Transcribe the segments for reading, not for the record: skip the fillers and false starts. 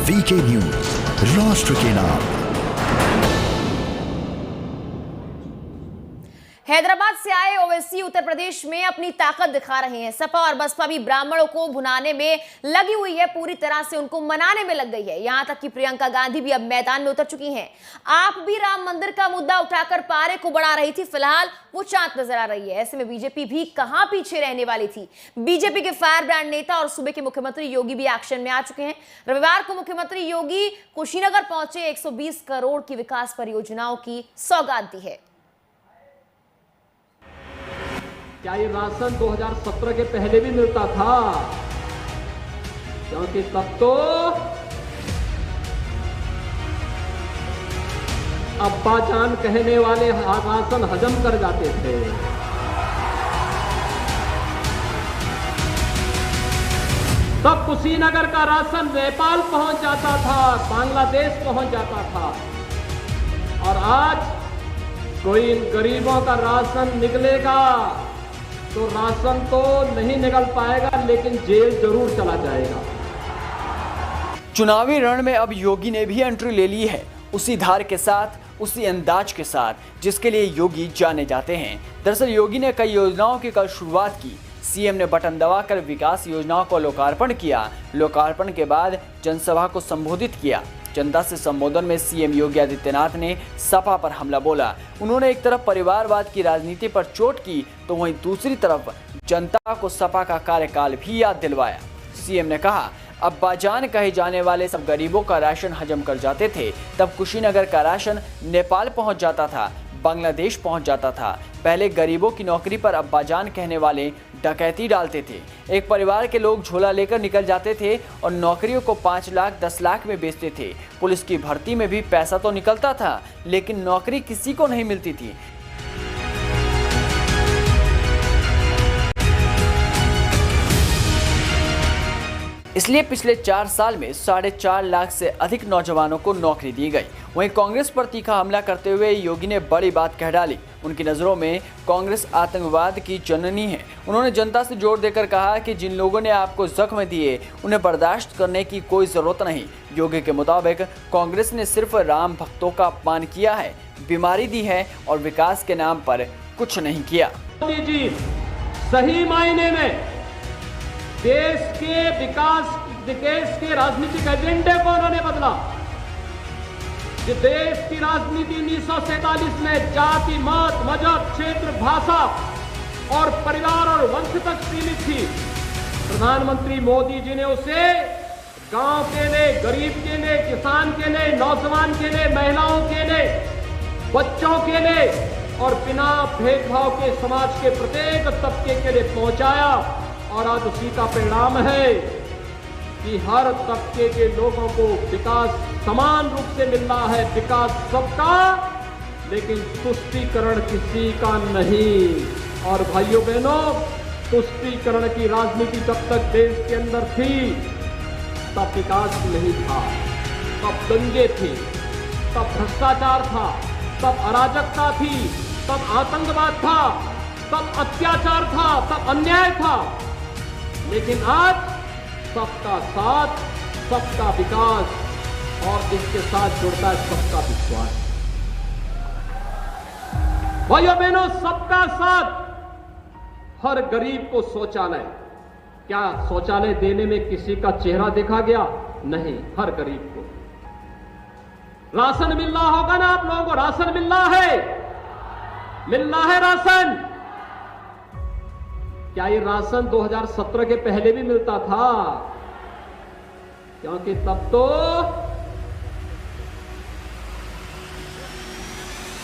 VK news, राष्ट्र के नाम। हैदराबाद से आए ओवैसी उत्तर प्रदेश में अपनी ताकत दिखा रहे हैं। सपा और बसपा भी ब्राह्मणों को भुनाने में लगी हुई है, पूरी तरह से उनको मनाने में लग गई है। यहां तक कि प्रियंका गांधी भी अब मैदान में उतर चुकी हैं। आप भी राम मंदिर का मुद्दा उठाकर पारे को बढ़ा रही थी, फिलहाल वो चांद नजर आ रही है। ऐसे में बीजेपी भी कहां पीछे रहने वाली थी। बीजेपी के फायर ब्रांड नेता और सूबे के मुख्यमंत्री योगी भी एक्शन में आ चुके हैं। रविवार को मुख्यमंत्री योगी कुशीनगर पहुंचे, 120 करोड़ की विकास परियोजनाओं की सौगात दी है। क्या ये राशन 2017 के पहले भी मिलता था? क्योंकि तब तो अब्बा जान कहने वाले राशन हजम कर जाते थे। तब कुशीनगर का राशन नेपाल पहुंच जाता था, बांग्लादेश पहुंच जाता था। और आज कोई इन गरीबों का राशन निकलेगा तो राशन तो नहीं निकल पाएगा, लेकिन जेल जरूर चला जाएगा। चुनावी रण में अब योगी ने भी एंट्री ले ली है, उसी धार के साथ, उसी अंदाज के साथ जिसके लिए योगी जाने जाते हैं। दरअसल योगी ने कई योजनाओं की कल शुरुआत की। सीएम ने बटन दबाकर विकास योजनाओं को लोकार्पण किया। लोकार्पण के बाद जनसभा को संबोधित किया। जनता से संबोधन में सीएम योगी आदित्यनाथ ने सपा पर हमला बोला। उन्होंने एक तरफ परिवारवाद की राजनीति पर चोट की तो वहीं दूसरी तरफ जनता को सपा का कार्यकाल भी याद दिलवाया। सीएम ने कहा, अब्बाजान कहे जाने वाले सब गरीबों का राशन हजम कर जाते थे। तब कुशीनगर का राशन नेपाल पहुंच जाता था, बांग्लादेश पहुंच जाता था। पहले गरीबों की नौकरी पर अब्बाजान कहने वाले डकैती डालते थे। एक परिवार के लोग झोला लेकर निकल जाते थे और नौकरियों को 5 लाख 10 लाख में बेचते थे। पुलिस की भर्ती में भी पैसा तो निकलता था, लेकिन नौकरी किसी को नहीं मिलती थी। इसलिए पिछले 4 साल में 4.5 लाख से अधिक नौजवानों को नौकरी दी गई। वहीं कांग्रेस पर तीखा हमला करते हुए योगी ने बड़ी बात कह डाली। उनकी नज़रों में कांग्रेस आतंकवाद की जननी है। उन्होंने जनता से जोर देकर कहा कि जिन लोगों ने आपको जख्म दिए उन्हें बर्दाश्त करने की कोई ज़रूरत नहीं। योगी के मुताबिक कांग्रेस ने सिर्फ राम भक्तों का अपमान किया है, बीमारी दी है और विकास के नाम पर कुछ नहीं किया। मोदी जी सही मायने में देश के विकास, देश के राजनीतिक एजेंडे को उन्होंने बदला। जो देश की राजनीति 1947 में जाति, मत, मजहब, क्षेत्र, भाषा और परिवार और वंश तक सीमित थी, प्रधानमंत्री मोदी जी ने उसे गांव के लिए, गरीब के लिए, किसान के लिए, नौजवान के लिए, महिलाओं के लिए, बच्चों के लिए और बिना भेदभाव के समाज के प्रत्येक तबके के लिए पहुंचाया। और आज उसी का परिणाम है कि हर तबके के लोगों को विकास समान रूप से मिल रहा है। विकास सबका, लेकिन तुष्टीकरण किसी का नहीं। और भाइयों बहनों, तुष्टीकरण की राजनीति जब तक देश के अंदर थी तब विकास नहीं था, तब दंगे थे, तब भ्रष्टाचार था, तब अराजकता थी, तब आतंकवाद था, तब अत्याचार था, तब अन्याय था। लेकिन आज सबका साथ, सबका विकास और इसके साथ जुड़ता है सबका विश्वास। भाइयों बहनों, सबका साथ। हर गरीब को शौचालय, क्या शौचालय देने में किसी का चेहरा देखा गया? नहीं, हर गरीब को राशन मिल रहा होगा ना। आप लोगों को राशन मिल रहा है, मिल रहा है राशन। क्या ये राशन 2017 के पहले भी मिलता था? क्योंकि तब तो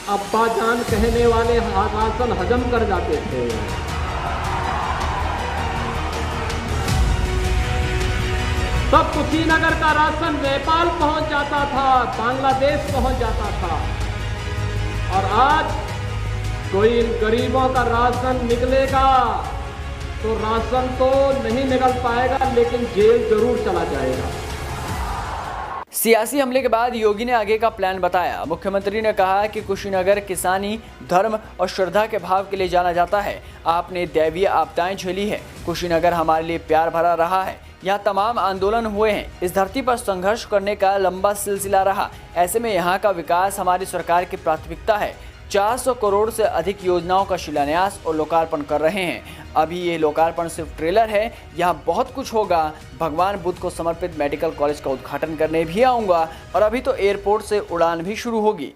अब्बा जान कहने वाले राशन हजम कर जाते थे। तब कुशीनगर का राशन नेपाल पहुंच जाता था, बांग्लादेश पहुंच जाता था। और आज कोई इन गरीबों का राशन निकलेगा तो राशन तो नहीं निकल पाएगा, लेकिन जेल जरूर चला जाएगा। सियासी हमले के बाद योगी ने आगे का प्लान बताया। मुख्यमंत्री ने कहा कि कुशीनगर किसानी, धर्म और श्रद्धा के भाव के लिए जाना जाता है। आपने दैवीय आपदाएं झेली है, कुशीनगर हमारे लिए प्यार भरा रहा है। यहाँ तमाम आंदोलन हुए हैं। इस धरती पर संघर्ष करने का लंबा सिलसिला रहा। ऐसे में यहाँ का विकास हमारी सरकार की प्राथमिकता है। 400 करोड़ से अधिक योजनाओं का शिलान्यास और लोकार्पण कर रहे हैं। अभी ये लोकार्पण सिर्फ ट्रेलर है, यहाँ बहुत कुछ होगा। भगवान बुद्ध को समर्पित मेडिकल कॉलेज का उद्घाटन करने भी आऊँगा और अभी तो एयरपोर्ट से उड़ान भी शुरू होगी।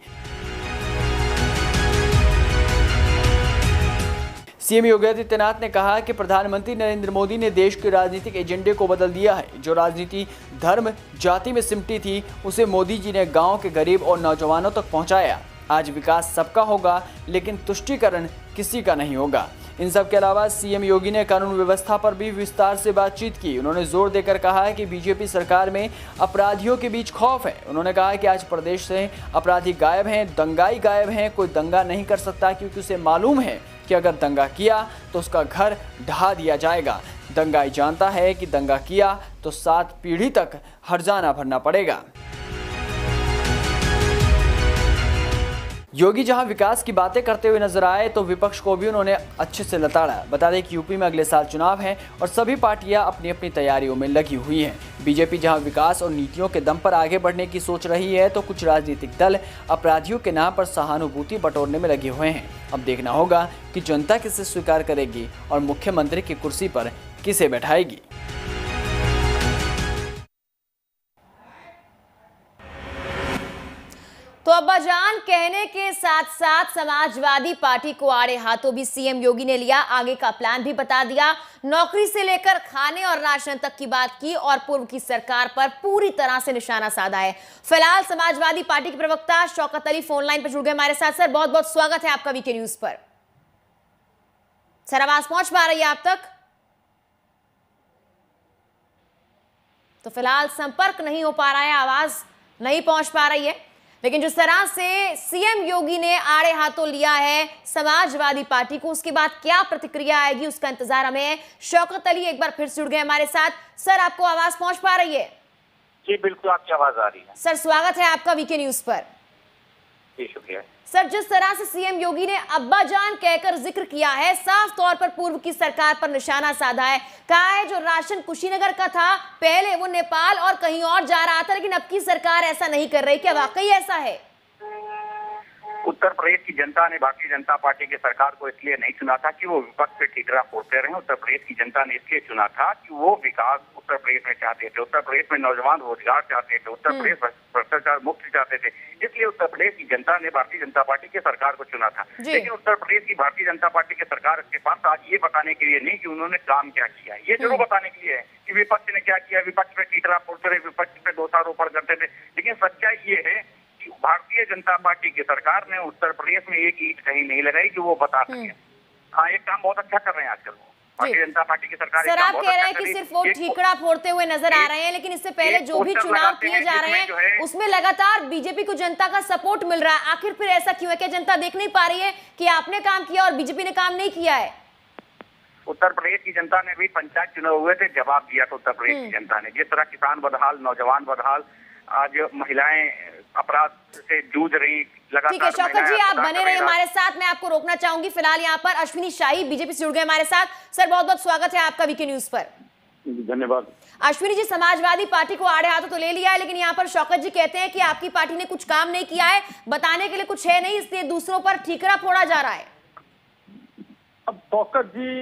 सीएम योगी आदित्यनाथ ने कहा कि प्रधानमंत्री नरेंद्र मोदी ने देश के राजनीतिक एजेंडे को बदल दिया है। जो राजनीति धर्म जाति में सिमटी थी, उसे मोदी जी ने गांव के गरीब और नौजवानों तक पहुंचाया। आज विकास सबका होगा, लेकिन तुष्टीकरण किसी का नहीं होगा। इन सब के अलावा सीएम योगी ने कानून व्यवस्था पर भी विस्तार से बातचीत की। उन्होंने जोर देकर कहा है कि बीजेपी सरकार में अपराधियों के बीच खौफ है। उन्होंने कहा कि आज प्रदेश से अपराधी गायब हैं, दंगाई गायब हैं। कोई दंगा नहीं कर सकता क्योंकि उसे मालूम है कि अगर दंगा किया तो उसका घर ढहा दिया जाएगा। दंगाई जानता है कि दंगा किया तो 7 पीढ़ी तक हर्जाना भरना पड़ेगा। योगी जहां विकास की बातें करते हुए नजर आए तो विपक्ष को भी उन्होंने अच्छे से लताड़ा। बता दें कि यूपी में अगले साल चुनाव हैं और सभी पार्टियां अपनी अपनी तैयारियों में लगी हुई हैं। बीजेपी जहां विकास और नीतियों के दम पर आगे बढ़ने की सोच रही है तो कुछ राजनीतिक दल अपराधियों के नाम पर सहानुभूति बटोरने में लगे हुए हैं। अब देखना होगा कि जनता किसे स्वीकार करेगी और मुख्यमंत्री की कुर्सी पर किसे बैठाएगी। तो अब्बाजान कहने के साथ साथ समाजवादी पार्टी को आड़े हाथों भी सीएम योगी ने लिया। आगे का प्लान भी बता दिया। नौकरी से लेकर खाने और राशन तक की बात की और पूर्व की सरकार पर पूरी तरह से निशाना साधा है। फिलहाल समाजवादी पार्टी के प्रवक्ता शौकत अली फोन लाइन पर जुड़ गए हमारे साथ। सर, बहुत बहुत स्वागत है आपका वीके न्यूज पर। सर, आवाज पहुंच पा रही है आप तक? तो फिलहाल संपर्क नहीं हो पा रहा है, आवाज नहीं पहुंच पा रही है। लेकिन जिस तरह से सीएम योगी ने आड़े हाथों लिया है समाजवादी पार्टी को, उसके बाद क्या प्रतिक्रिया आएगी उसका इंतजार हमें है। शौकत अली एक बार फिर जुड़ गए हमारे साथ। सर, आपको आवाज पहुंच पा रही है? जी बिल्कुल, आपकी आवाज आ रही है। सर, स्वागत है आपका वीके न्यूज पर। जी शुक्रिया। सर, जिस तरह से सीएम योगी ने अब्बाजान कहकर जिक्र किया है, साफ तौर पर पूर्व की सरकार पर निशाना साधा है। कहा है जो राशन कुशीनगर का था पहले वो नेपाल और कहीं और जा रहा था, लेकिन अब की सरकार ऐसा नहीं कर रही। क्या वाकई ऐसा है? उत्तर प्रदेश की जनता ने भारतीय जनता पार्टी की सरकार को इसलिए नहीं चुना था कि वो विपक्ष पे ठीकरा फोड़ते रहे। उत्तर प्रदेश की जनता ने इसलिए चुना था कि वो विकास उत्तर प्रदेश में चाहते थे। उत्तर प्रदेश में नौजवान रोजगार चाहते थे। उत्तर प्रदेश भ्रष्टाचार मुक्त चाहते थे। इसलिए उत्तर प्रदेश की जनता ने भारतीय जनता पार्टी की सरकार को चुना था। लेकिन उत्तर प्रदेश की भारतीय जनता पार्टी की सरकार के पास आज ये बताने के लिए नहीं कि उन्होंने काम क्या किया। ये जरूर बताने के लिए है कि विपक्ष ने क्या किया। विपक्ष पे ठीकरा फोड़ते रहे, विपक्ष पे दोषारोपण करते थे। लेकिन सच्चाई ये है कि भारतीय जनता पार्टी की सरकार ने उत्तर प्रदेश में एक ईंट कहीं नहीं लगाई जो वो बता सके। हाँ, एक काम बहुत अच्छा कर रहे हैं आजकल भारतीय जनता पार्टी की सरकार। सर, आप कह रहे हैं कि सिर्फ वो ठीकरा फोड़ते हुए नजर आ रहे हैं, लेकिन इससे पहले जो भी चुनाव किए जा रहे हैं उसमें लगातार बीजेपी को जनता का सपोर्ट मिल रहा है। आखिर फिर ऐसा क्यों है? क्या जनता देख नहीं पा रही है कि आपने काम किया और बीजेपी ने काम नहीं किया है? उत्तर प्रदेश की जनता ने भी पंचायत चुनाव हुए थे, जवाब दिया था उत्तर प्रदेश की जनता ने। जिस तरह किसान बदहाल, नौजवान बदहाल, आज महिलाएं अपराध से जूझ रही लगातार। ठीक है शौकत जी, आप बने रहे हमारे साथ। मैं आपको रोकना चाहूंगी। फिलहाल यहाँ पर अश्विनी शाही बीजेपी से जुड़ गए हमारे साथ। सर, बहुत बहुत स्वागत है आपका वीके न्यूज पर। धन्यवाद। अश्विनी जी, समाजवादी पार्टी को आड़े हाथों तो ले लिया है, लेकिन यहाँ पर शौकत जी कहते हैं कि आपकी पार्टी ने कुछ काम नहीं किया है, बताने के लिए कुछ है नहीं, इसलिए दूसरों पर ठीकरा फोड़ा जा रहा है। अब शौकत जी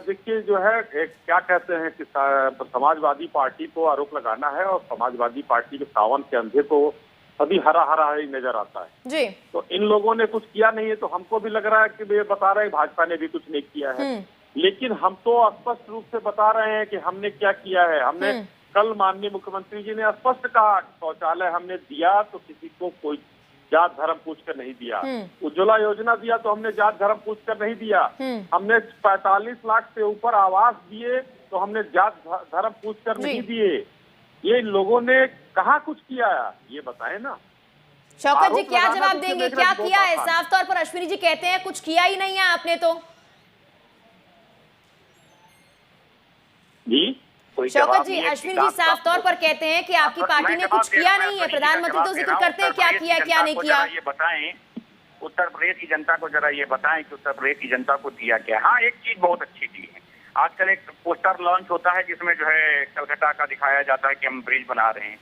देखिए, जो है क्या कहते हैं कि समाजवादी पार्टी को आरोप लगाना है और समाजवादी पार्टी के सावन के अंधे को अभी हरा हरा ही नजर आता है जी। तो इन लोगों ने कुछ किया नहीं है, तो हमको भी लग रहा है कि वे बता रहे हैं भाजपा ने भी कुछ नहीं किया है। लेकिन हम तो स्पष्ट रूप से बता रहे हैं कि हमने क्या किया है। हमने कल माननीय मुख्यमंत्री जी ने स्पष्ट कहा शौचालय हमने दिया तो किसी को कोई जात धर्म पूछकर नहीं दिया। उज्ज्वला योजना दिया तो हमने जात धर्म पूछकर नहीं दिया। हमने 45 लाख से ऊपर आवास दिए तो हमने जात धर्म पूछकर नहीं दिए। ये लोगों ने कहाँ कुछ किया है, ये बताएं ना। शौकत जी क्या जवाब देंगे, क्या किया है? साफ तौर पर अश्विनी जी कहते हैं कुछ किया ही नहीं है आपने तो। जी शौकत जी, अश्विनी जी साफ तौर पर कहते हैं कि आपकी पार्टी ने कुछ किया नहीं है। प्रधानमंत्री तो जिक्र करते हैं क्या किया क्या नहीं किया। ये बताएं, उत्तर प्रदेश की जनता को जरा ये बताएं कि उत्तर प्रदेश की जनता को दिया क्या। हाँ, एक चीज बहुत अच्छी दी है, आजकल एक पोस्टर लॉन्च होता है जिसमें जो है कलकत्ता का दिखाया जाता है कि हम ब्रिज बना रहे हैं,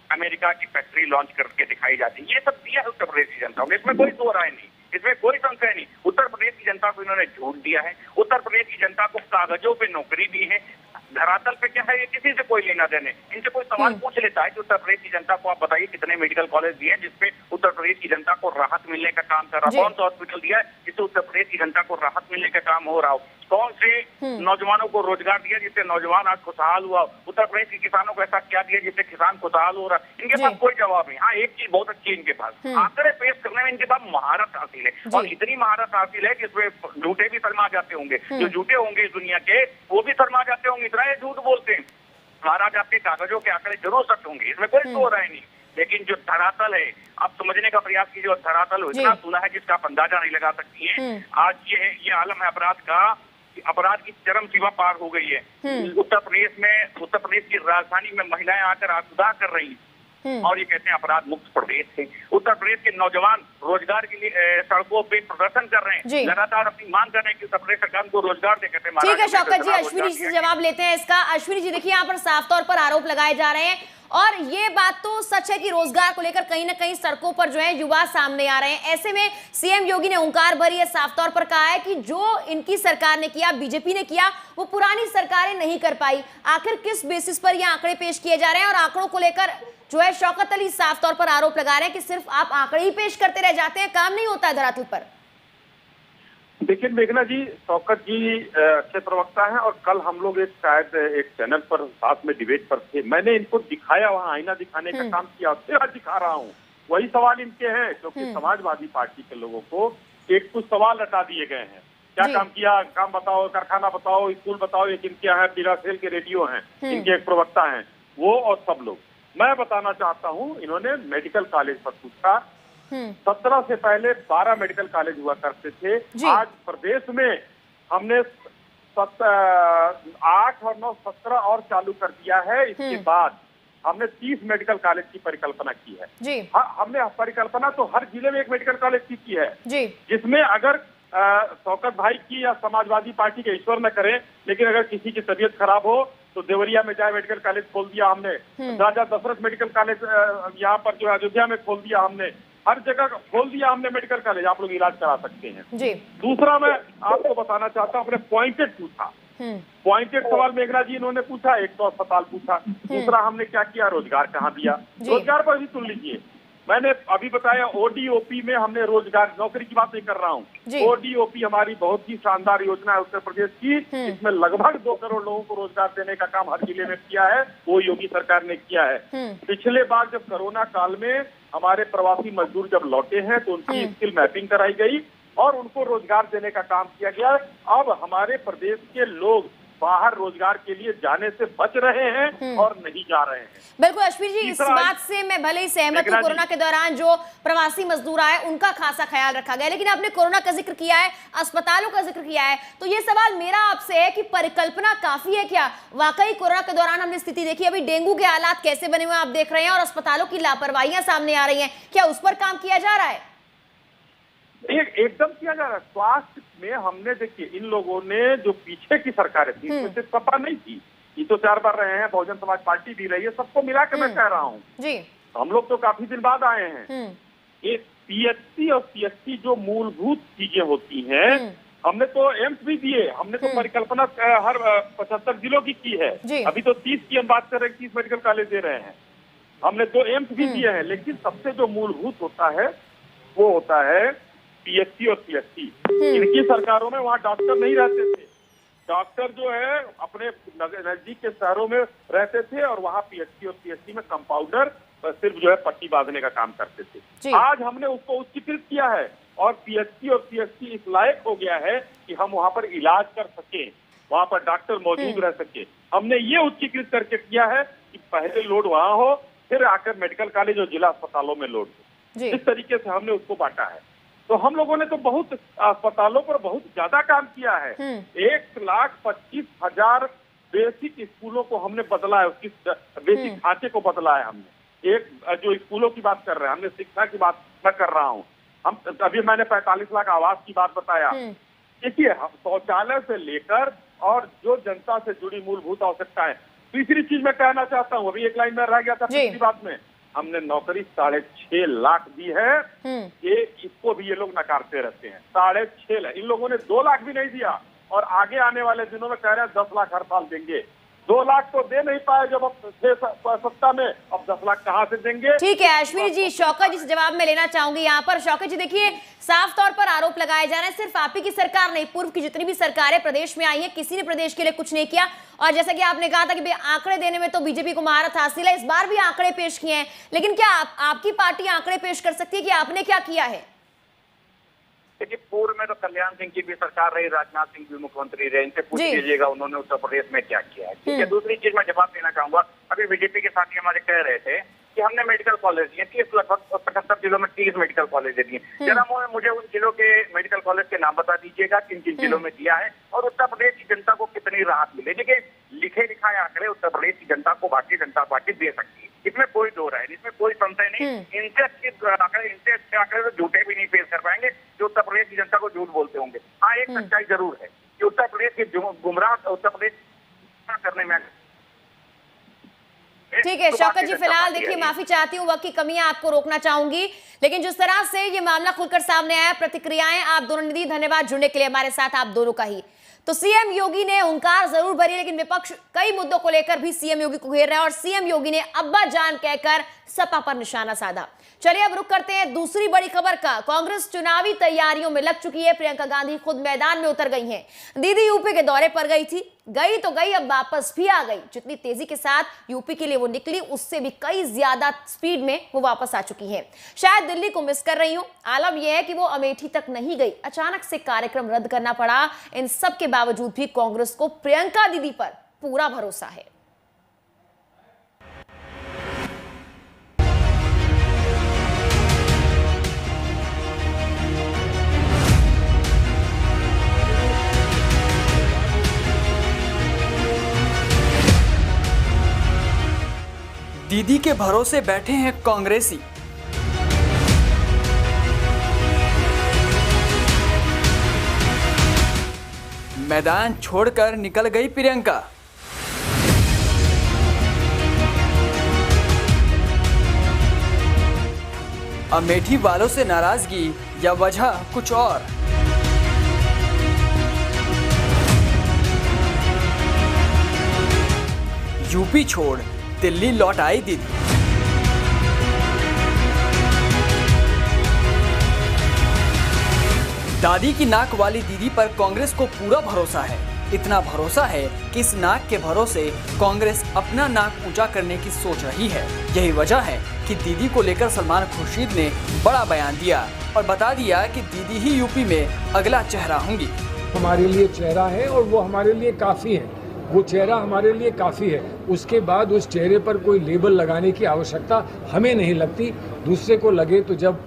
अमेरिका की फैक्ट्री लॉन्च करके दिखाई जाती है। ये सब दिया है उत्तर प्रदेश की जनता को, इसमें कोई दो राय नहीं, इसमें कोई संशय नहीं। उत्तर प्रदेश की जनता को इन्होंने झूठ दिया है, उत्तर प्रदेश की जनता को कागजों पे नौकरी दी है, धरातल पे क्या है ये किसी से कोई लेना देने। इनसे कोई सवाल पूछ लेता है कि उत्तर प्रदेश की जनता को आप बताइए कितने मेडिकल कॉलेज दिए हैं जिसपे उत्तर प्रदेश की जनता को राहत मिलने का काम कर रहा है, कौन सा हॉस्पिटल दिया है जिससे उत्तर प्रदेश की जनता को राहत मिलने का काम हो रहा हो, कौन से नौजवानों को रोजगार दिया जिससे नौजवान आज खुशहाल हुआ, उत्तर प्रदेश के किसानों को ऐसा क्या दिया जिससे किसान खुशहाल हो रहा है। इनके पास कोई जवाब नहीं। हाँ, एक चीज बहुत अच्छी है इनके पास, आंकड़े पेश करने में इनके पास महारत हासिल है, और इतनी महारत हासिल है कि इसमें झूठे भी शर्मा जाते होंगे, जो झूठे होंगे इस दुनिया के वो भी शर्मा जाते होंगे, इतना ये झूठ बोलते हैं। महाराज आपके कागजों के आंकड़े जरूर सच होंगे, इसमें कोई दो राय नहीं, लेकिन जो धरातल है आप समझने का प्रयास कीजिए, और धरातल इतना सुना है जिसका आप अंदाजा नहीं लगा सकती है। आज ये आलम है अपराध का, अपराध की चरम सीमा पार हो गई है। उत्तर प्रदेश की राजधानी में महिलाएं आकर आत्मदाह कर रही हैं, और ये कहते हैं अपराध मुक्त प्रदेश है। उत्तर प्रदेश के नौजवान रोजगार के लिए सड़कों पे प्रदर्शन कर रहे हैं, लगातार अपनी मांग कर रहे हैं कि उत्तर प्रदेश सरकार को रोजगार दे। कहते हैं ठीक है शौकत जी, अश्विनी जी से जवाब लेते हैं इसका। अश्विनी जी देखिए, यहाँ पर साफ तौर पर आरोप लगाए जा रहे हैं, और ये बात तो सच है कि रोजगार को लेकर कहीं ना कहीं सड़कों पर जो है युवा सामने आ रहे हैं। ऐसे में सीएम योगी ने ओंकार भरी ये साफ तौर पर कहा है कि जो इनकी सरकार ने किया, बीजेपी ने किया, वो पुरानी सरकारें नहीं कर पाई। आखिर किस बेसिस पर ये आंकड़े पेश किए जा रहे हैं? और आंकड़ों को लेकर जो है शौकत अली साफ तौर पर आरोप लगा रहे हैं कि सिर्फ आप आंकड़े ही पेश करते रह जाते हैं, काम नहीं होता है धरातल पर। देखिए मेघना जी, शौकत जी अच्छे प्रवक्ता हैं, और कल हम लोग शायद एक चैनल पर साथ में डिबेट पर थे, मैंने इनको दिखाया, वहाँ आईना दिखाने का काम किया, उससे आज दिखा रहा हूँ। वही सवाल इनके हैं, क्योंकि समाजवादी पार्टी के लोगों को एक कुछ सवाल हटा दिए गए हैं। क्या काम किया, काम बताओ, कारखाना बताओ, स्कूल बताओ, एक इनके यहाँ पीरासेल के रेडियो हैं, इनके एक प्रवक्ता हैं वो, और सब लोग। मैं बताना चाहता हूँ, इन्होंने मेडिकल कॉलेज पर पूछा, 17 से पहले 12 मेडिकल कॉलेज हुआ करते थे, आज प्रदेश में हमने 8 और 9 17 और चालू कर दिया है। इसके बाद हमने 30 मेडिकल कॉलेज की परिकल्पना की है। हमने परिकल्पना तो हर जिले में एक मेडिकल कॉलेज की है, जिसमें अगर शौकत भाई की या समाजवादी पार्टी के ईश्वर न करें, लेकिन अगर किसी की तबीयत खराब हो तो देवरिया में जाए मेडिकल कॉलेज खोल दिया हमने, राजा दशरथ मेडिकल कॉलेज यहाँ पर जो अयोध्या में खोल दिया हमने, हर जगह खोल दिया हमने मेडिकल कॉलेज, आप लोग इलाज करा सकते हैं। दूसरा मैं आपको बताना चाहता हूँ, अपने पॉइंटेड पूछा, पॉइंटेड सवाल मेघना जी इन्होंने पूछा, एक तो अस्पताल पूछा। दूसरा हमने क्या किया, रोजगार कहाँ दिया, रोजगार पर भी सुन लीजिए। मैंने अभी बताया ओडीओपी में हमने रोजगार, नौकरी की बात नहीं कर रहा हूँ, ओडीओपी हमारी बहुत ही शानदार योजना है उत्तर प्रदेश की, इसमें लगभग 2 करोड़ लोगों को रोजगार देने का काम हर जिले में किया है, वो योगी सरकार ने किया है। पिछले बार जब कोरोना काल में हमारे प्रवासी मजदूर जब लौटे हैं तो उनकी स्किल मैपिंग कराई गई और उनको रोजगार देने का काम किया गया। अब हमारे प्रदेश के लोग बाहर रोजगार के लिए जाने से बच रहे हैं और नहीं जा रहे हैं। बिल्कुल अश्विनी जी, इस बात से मैं भले ही सहमत हूँ, कोरोना के दौरान जो प्रवासी मजदूर आए उनका खासा ख्याल रखा गया, लेकिन आपने कोरोना का जिक्र किया है, अस्पतालों का जिक्र किया है, तो ये सवाल मेरा आपसे है कि परिकल्पना काफी है क्या? वाकई कोरोना के दौरान हमने स्थिति देखी, अभी डेंगू के हालात कैसे बने हुए आप देख रहे हैं, और अस्पतालों की लापरवाहियां सामने आ रही है, क्या उस पर काम किया जा रहा है? एकदम किया जा रहा है। स्वास्थ्य में हमने, देखिए इन लोगों ने जो पीछे की सरकारें थी, इसमें सिर्फ सपा नहीं थी, ये तो 4 बार रहे हैं, बहुजन समाज पार्टी भी रही है, सबको मिला के मैं कह रहा हूँ जी, हम लोग तो काफी दिन बाद आए हैं। ये पीएचसी और सीएचसी जो मूलभूत चीजें होती हैं, हमने तो एम्स भी दिए, हमने तो परिकल्पना हर 75 जिलों की है, अभी तो 30 की हम बात कर रहे हैं, 30 मेडिकल कॉलेज दे रहे हैं, हमने 2 एम्स भी दिए हैं। लेकिन सबसे जो मूलभूत होता है वो होता है पीएचसी और सीएचसी। इनकी सरकारों में वहाँ डॉक्टर नहीं रहते थे, डॉक्टर जो है अपने नजदीक के शहरों में रहते थे और वहाँ पीएचसी और सीएचसी में कंपाउंडर सिर्फ जो है पट्टी बांधने का काम करते थे। आज हमने उसको उच्चीकृत किया है और पीएचसी और सीएचसी इस लायक हो गया है कि हम वहाँ पर इलाज कर सके, वहाँ पर डॉक्टर मौजूद रह सके। हमने ये उच्चीकृत करके किया है कि पहले लोड वहाँ हो, फिर आकर मेडिकल कॉलेज और जिला अस्पतालों में लोड हो। इस तरीके से हमने उसको बांटा है। तो हम लोगों ने तो बहुत अस्पतालों पर बहुत ज्यादा काम किया है। 1,25,000 बेसिक स्कूलों को हमने बदला है, उसकी बेसिक ढांचे को बदला है हमने। एक जो स्कूलों की बात कर रहे हैं, हमने शिक्षा की बात मैं कर रहा हूँ। हम अभी मैंने 45 लाख आवास की बात बताया। देखिए शौचालय से लेकर और जो जनता से जुड़ी मूलभूत आवश्यकताएं। तीसरी चीज मैं कहना चाहता हूँ, अभी एक लाइन में रह गया था पिछली बात में, हमने नौकरी 6.5 लाख दी है, ये इसको भी ये लोग नकारते रहते हैं। 6.5 लाख, इन लोगों ने 2 लाख भी नहीं दिया और आगे आने वाले दिनों में कह रहे हैं 10 लाख हर साल देंगे। 2 लाख तो दे नहीं पाए जब अब सत्ता में, अब 10 लाख कहाँ से देंगे? ठीक है अश्विनी जी, शौकत जी से जवाब मैं लेना चाहूंगी यहाँ पर। शौकत जी देखिए, साफ तौर पर आरोप लगाए जा रहे हैं, सिर्फ आप ही की सरकार नहीं, पूर्व की जितनी भी सरकारें प्रदेश में आई है, किसी ने प्रदेश के लिए कुछ नहीं किया। और जैसा कि आपने कहा था कि आंकड़े देने में तो बीजेपी को महारत हासिल है, इस बार भी आंकड़े पेश किए हैं, लेकिन क्या आपकी पार्टी आंकड़े पेश कर सकती है कि आपने क्या किया है? देखिए, पूर्व में तो कल्याण सिंह की भी सरकार रही, राजनाथ सिंह भी मुख्यमंत्री रहे, इनसे पूछ लीजिएगा उन्होंने उत्तर प्रदेश में क्या किया है। ठीक है, दूसरी चीज मैं जवाब देना चाहूंगा, अभी बीजेपी के साथी हमारे कह रहे थे कि हमने मेडिकल कॉलेज दिए, 30 लगभग 75 जिलों में 30 मेडिकल कॉलेज दिए। जरा मुझे उन जिलों के मेडिकल कॉलेज के नाम बता दीजिएगा किन किन जिलों में दिया है और उत्तर प्रदेश की जनता को कितनी राहत मिले। देखिए, लिखे लिखाए आंकड़े उत्तर प्रदेश की जनता को भारतीय जनता पार्टी दे सकती है, इसमें कोई दो राय नहीं, इसमें कोई संशय नहीं। इनसे अच्छे आंकड़े तो झूठे भी नहीं पेश कर पाएंगे जो उत्तर प्रदेश की जनता को झूठ बोलते होंगे। हाँ, एक सच्चाई जरूर है कि उत्तर प्रदेश के गुमराह उत्तर प्रदेश करने में। ठीक है शौकत जी, फिलहाल देखिए माफी चाहती हूँ, वक्त की कमी है, आपको रोकना चाहूंगी, लेकिन जिस तरह से ये मामला खुलकर सामने आया, प्रतिक्रियाएं आप दोनों ने दी, धन्यवाद जुड़ने के लिए हमारे साथ आप दोनों का ही। तो सीएम योगी ने हुंकार जरूर भरी, लेकिन विपक्ष कई मुद्दों को लेकर भी सीएम योगी को घेर रहा है और सीएम योगी ने अब्बा जान कहकर सपा पर निशाना साधा। चलिए अब रुक करते हैं दूसरी बड़ी खबर का। कांग्रेस चुनावी तैयारियों में लग चुकी है, प्रियंका गांधी खुद मैदान में उतर गई हैं। दीदी यूपी के दौरे पर गई थी, गई तो गई, अब वापस भी आ गई। जितनी तेजी के साथ यूपी के लिए वो निकली, उससे भी कई ज्यादा स्पीड में वो वापस आ चुकी हैं। शायद दिल्ली को मिस कर रही हूं। आलम यह है कि वो अमेठी तक नहीं गई, अचानक से कार्यक्रम रद्द करना पड़ा। इन सब के बावजूद भी कांग्रेस को प्रियंका दीदी पर पूरा भरोसा है। दीदी के भरोसे बैठे हैं कांग्रेसी। मैदान छोड़कर निकल गई प्रियंका। अमेठी वालों से नाराजगी या वजह कुछ और? यूपी छोड़ दिल्ली लौट आई दीदी। दादी की नाक वाली दीदी पर कांग्रेस को पूरा भरोसा है। इतना भरोसा है कि इस नाक के भरोसे कांग्रेस अपना नाक ऊंचा करने की सोच रही है। यही वजह है कि दीदी को लेकर सलमान खुर्शीद ने बड़ा बयान दिया और बता दिया कि दीदी ही यूपी में अगला चेहरा होंगी। हमारे लिए चेहरा है और वो हमारे लिए काफ़ी है, वो चेहरा हमारे लिए काफ़ी है। उसके बाद उस चेहरे पर कोई लेबल लगाने की आवश्यकता हमें नहीं लगती। दूसरे को लगे तो जब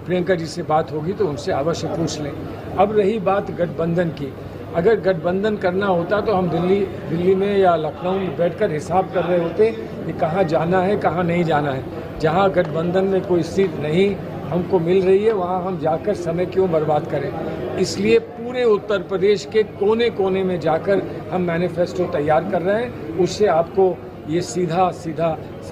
प्रियंका जी से बात होगी तो उनसे अवश्य पूछ लें। अब रही बात गठबंधन की, अगर गठबंधन करना होता तो हम दिल्ली में या लखनऊ में बैठकर हिसाब कर रहे होते कि कहाँ जाना है कहाँ नहीं जाना है। जहाँ गठबंधन में कोई सीट नहीं हमको मिल रही है वहाँ हम जाकर समय क्यों बर्बाद करें। इसलिए पूरे उत्तर प्रदेश के कोने कोने में जाकर हम मैनिफेस्टो तैयार कर रहे हैं। उससे आपको ये सीधा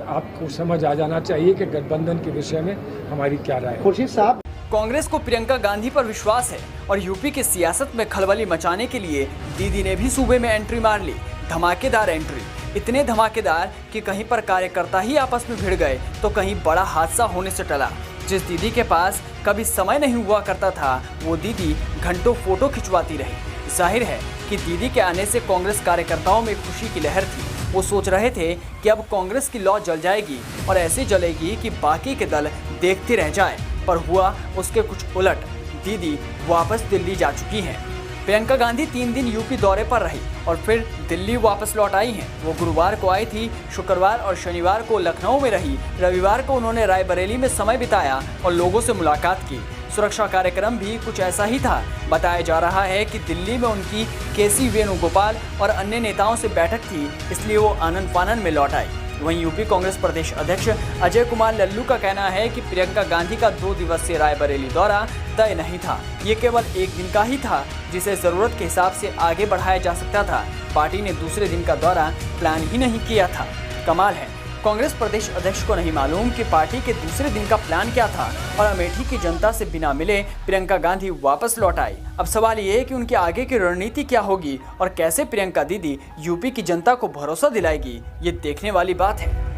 आपको समझ आ जाना चाहिए कि गठबंधन के विषय में हमारी क्या राय है। खुर्शीद साहब, कांग्रेस को प्रियंका गांधी पर विश्वास है और यूपी की सियासत में खलबली मचाने के लिए दीदी ने भी सूबे में एंट्री मार ली। धमाकेदार एंट्री, इतने धमाकेदार कि कहीं पर कार्यकर्ता ही आपस में भिड़ गए तो कहीं बड़ा हादसा होने से टला। जिस दीदी के पास कभी समय नहीं हुआ करता था, वो दीदी घंटों फोटो खिंचवाती रही। जाहिर है कि दीदी के आने से कांग्रेस कार्यकर्ताओं में खुशी की लहर थी। वो सोच रहे थे कि अब कांग्रेस की लौ जल जाएगी और ऐसी जलेगी कि बाकी के दल देखते रह जाएं, पर हुआ उसके कुछ उलट। दीदी वापस दिल्ली जा चुकी हैं। प्रियंका गांधी 3 दिन यूपी दौरे पर रही और फिर दिल्ली वापस लौट आई हैं। वो गुरुवार को आई थी, शुक्रवार और शनिवार को लखनऊ में रही, रविवार को उन्होंने रायबरेली में समय बिताया और लोगों से मुलाकात की। सुरक्षा कार्यक्रम भी कुछ ऐसा ही था। बताया जा रहा है कि दिल्ली में उनकी केसी वेणुगोपाल और अन्य नेताओं से बैठक थी, इसलिए वो आनन फानन में लौट आई। वहीं यूपी कांग्रेस प्रदेश अध्यक्ष अजय कुमार लल्लू का कहना है कि प्रियंका गांधी का 2 दिवसीय रायबरेली दौरा तय नहीं था, ये केवल एक दिन का ही था जिसे जरूरत के हिसाब से आगे बढ़ाया जा सकता था। पार्टी ने दूसरे दिन का दौरा प्लान ही नहीं किया था। कमाल है, कांग्रेस प्रदेश अध्यक्ष को नहीं मालूम कि पार्टी के दूसरे दिन का प्लान क्या था और अमेठी की जनता से बिना मिले प्रियंका गांधी वापस लौट आई। अब सवाल ये है कि उनकी आगे की रणनीति क्या होगी और कैसे प्रियंका दीदी यूपी की जनता को भरोसा दिलाएगी, ये देखने वाली बात है।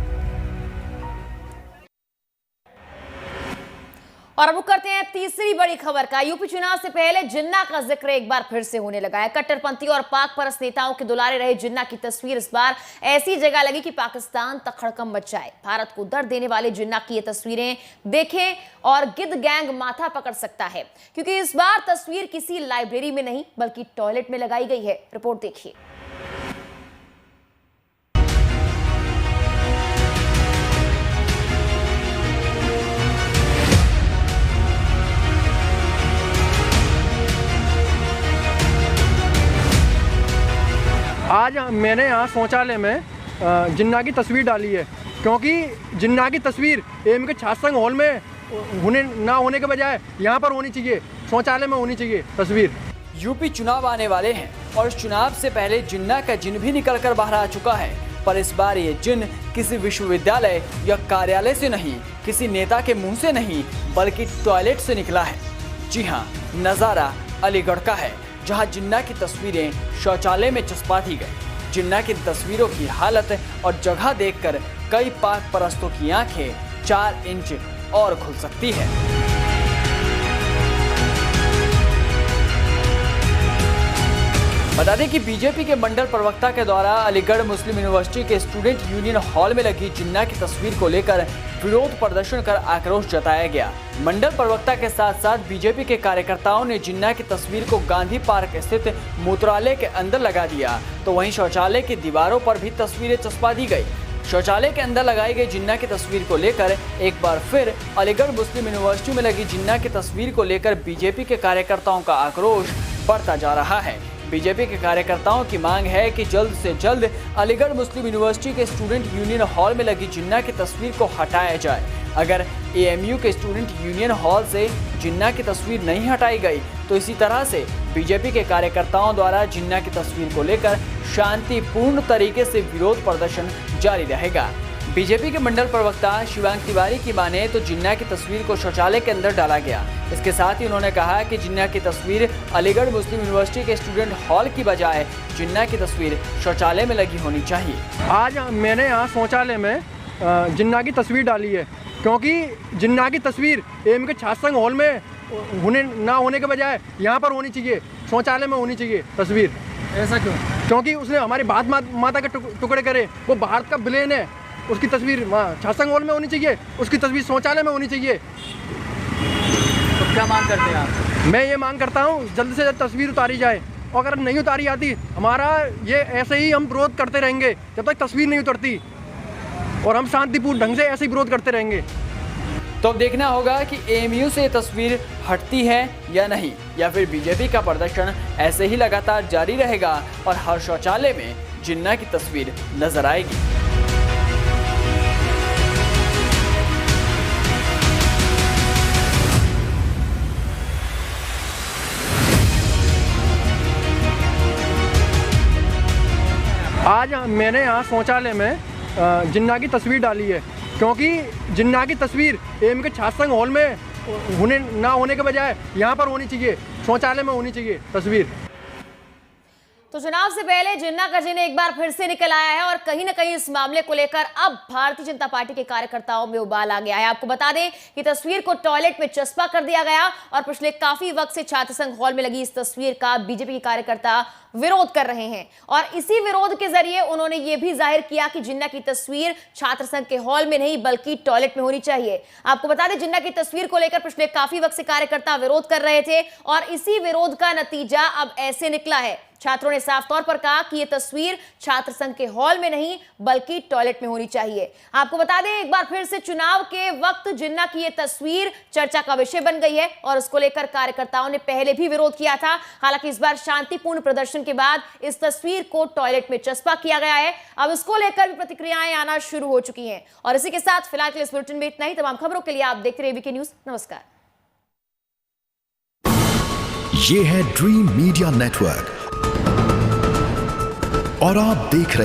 और अब करते हैं तीसरी बड़ी खबर का। यूपी चुनाव से पहले जिन्ना का जिक्र एक बार फिर से होने लगा है। कट्टरपंथी और पाक परस्त नेताओं के दुलारे रहे जिन्ना की तस्वीर इस बार ऐसी जगह लगी कि पाकिस्तान तक हड़कंप मच जाए। भारत को दर्द देने वाले जिन्ना की ये तस्वीरें देखें और गिद्ध गैंग माथा पकड़ सकता है, क्योंकि इस बार तस्वीर किसी लाइब्रेरी में नहीं बल्कि टॉयलेट में लगाई गई है। रिपोर्ट देखिए। आज मैंने यहाँ शौचालय में जिन्ना की तस्वीर डाली है, क्योंकि जिन्ना की तस्वीर एम के छात्रसंघ हॉल में होने के बजाय यहाँ पर होनी चाहिए, शौचालय में होनी चाहिए तस्वीर। यूपी चुनाव आने वाले हैं और इस चुनाव से पहले जिन्ना का जिन भी निकल कर बाहर आ चुका है, पर इस बार ये जिन किसी विश्वविद्यालय या कार्यालय से नहीं, किसी नेता के मुंह से नहीं, बल्कि टॉयलेट से निकला है। जी हाँ, नज़ारा अलीगढ़ का है, जहां जिन्ना की तस्वीरें शौचालय में चस्पा दी गई। जिन्ना की तस्वीरों की हालत और जगह देखकर कई पाक परस्तों की आंखें 4 इंच और खुल सकती है। बता दें कि बीजेपी के मंडल प्रवक्ता के द्वारा अलीगढ़ मुस्लिम यूनिवर्सिटी के स्टूडेंट यूनियन हॉल में लगी जिन्ना की तस्वीर को लेकर विरोध प्रदर्शन कर आक्रोश जताया गया। मंडल प्रवक्ता के साथ साथ बीजेपी के कार्यकर्ताओं ने जिन्ना की तस्वीर को गांधी पार्क स्थित मूत्रालय के अंदर लगा दिया, तो वहीं शौचालय की दीवारों पर भी तस्वीरें चस्पा दी गई। शौचालय के अंदर लगाई गई जिन्ना की तस्वीर को लेकर एक बार फिर अलीगढ़ मुस्लिम यूनिवर्सिटी में लगी जिन्ना की तस्वीर को लेकर बीजेपी के कार्यकर्ताओं का आक्रोश बढ़ता जा रहा है। बीजेपी के कार्यकर्ताओं की मांग है कि जल्द से जल्द अलीगढ़ मुस्लिम यूनिवर्सिटी के स्टूडेंट यूनियन हॉल में लगी जिन्ना की तस्वीर को हटाया जाए। अगर एएमयू के स्टूडेंट यूनियन हॉल से जिन्ना की तस्वीर नहीं हटाई गई तो इसी तरह से बीजेपी के कार्यकर्ताओं द्वारा जिन्ना की तस्वीर को लेकर शांतिपूर्ण तरीके से विरोध प्रदर्शन जारी रहेगा। बीजेपी के मंडल प्रवक्ता शिवांग तिवारी की माने तो जिन्ना की तस्वीर को शौचालय के अंदर डाला गया। इसके साथ ही उन्होंने कहा कि जिन्ना की तस्वीर अलीगढ़ मुस्लिम यूनिवर्सिटी के स्टूडेंट हॉल की बजाय जिन्ना की तस्वीर शौचालय में लगी होनी चाहिए। आज मैंने यहाँ शौचालय में जिन्ना की तस्वीर डाली है, क्योंकि जिन्ना की तस्वीर एम के छात्रसंघ हॉल में होने के बजाय यहाँ पर होनी चाहिए, शौचालय में होनी चाहिए तस्वीर। ऐसा क्यों? क्योंकि उसने हमारी भारत माता के टुकड़े करे, वो भारत का विलेन है, उसकी तस्वीर छात्रसंघ हॉल में होनी चाहिए, उसकी तस्वीर शौचालय में होनी चाहिए। तो क्या मांग करते हैं आप? मैं ये मांग करता हूँ जल्द से जल्द तस्वीर उतारी जाए, और अगर नहीं उतारी आती हमारा ये ऐसे ही हम विरोध करते रहेंगे जब तक तस्वीर नहीं उतरती, और हम शांतिपूर्ण ढंग से ऐसे ही विरोध करते रहेंगे। तो अब देखना होगा कि एएमयू से तस्वीर हटती है या नहीं, या फिर बीजेपी का प्रदर्शन ऐसे ही लगातार जारी रहेगा और हर शौचालय में जिन्ना की तस्वीर नजर आएगी। आज मैंने यहाँ शौचालय में जिन्ना की तस्वीर डाली है, क्योंकि जिन्ना की तस्वीर एम के छात्रसंघ हॉल में होने के बजाय यहाँ पर होनी चाहिए, शौचालय में होनी चाहिए तस्वीर। तो चुनाव से पहले जिन्ना का जिन एक बार फिर से निकल आया है और कहीं ना कहीं इस मामले को लेकर अब भारतीय जनता पार्टी के कार्यकर्ताओं में उबाल आ गया है। आपको बता दें कि तस्वीर को टॉयलेट में चस्पा कर दिया गया और पिछले काफी वक्त से छात्र संघ हॉल में लगी इस तस्वीर का बीजेपी के कार्यकर्ता विरोध कर रहे हैं और इसी विरोध के जरिए उन्होंने ये भी जाहिर किया कि जिन्ना की तस्वीर छात्र संघ के हॉल में नहीं बल्कि टॉयलेट में होनी चाहिए। आपको बता दें जिन्ना की तस्वीर को लेकर पिछले काफी वक्त से कार्यकर्ता विरोध कर रहे थे और इसी विरोध का नतीजा अब ऐसे निकला है। छात्रों ने साफ तौर पर कहा कि यह तस्वीर छात्र संघ के हॉल में नहीं बल्कि टॉयलेट में होनी चाहिए। आपको बता दें, एक बार फिर से चुनाव के वक्त जिन्ना की यह तस्वीर चर्चा का विषय बन गई है और उसको लेकर कार्यकर्ताओं ने पहले भी विरोध किया था। हालांकि इस बार शांतिपूर्ण प्रदर्शन के बाद इस तस्वीर को टॉयलेट में चस्पा किया गया है। अब इसको लेकर भी प्रतिक्रियाएं आना शुरू हो चुकी हैं। और इसी के साथ फिलहाल के इस बुलेटिन में इतना ही। तमाम खबरों के लिए आप देखते रहिए वीके न्यूज। नमस्कार। ये है ड्रीम मीडिया नेटवर्क और आप देख रहे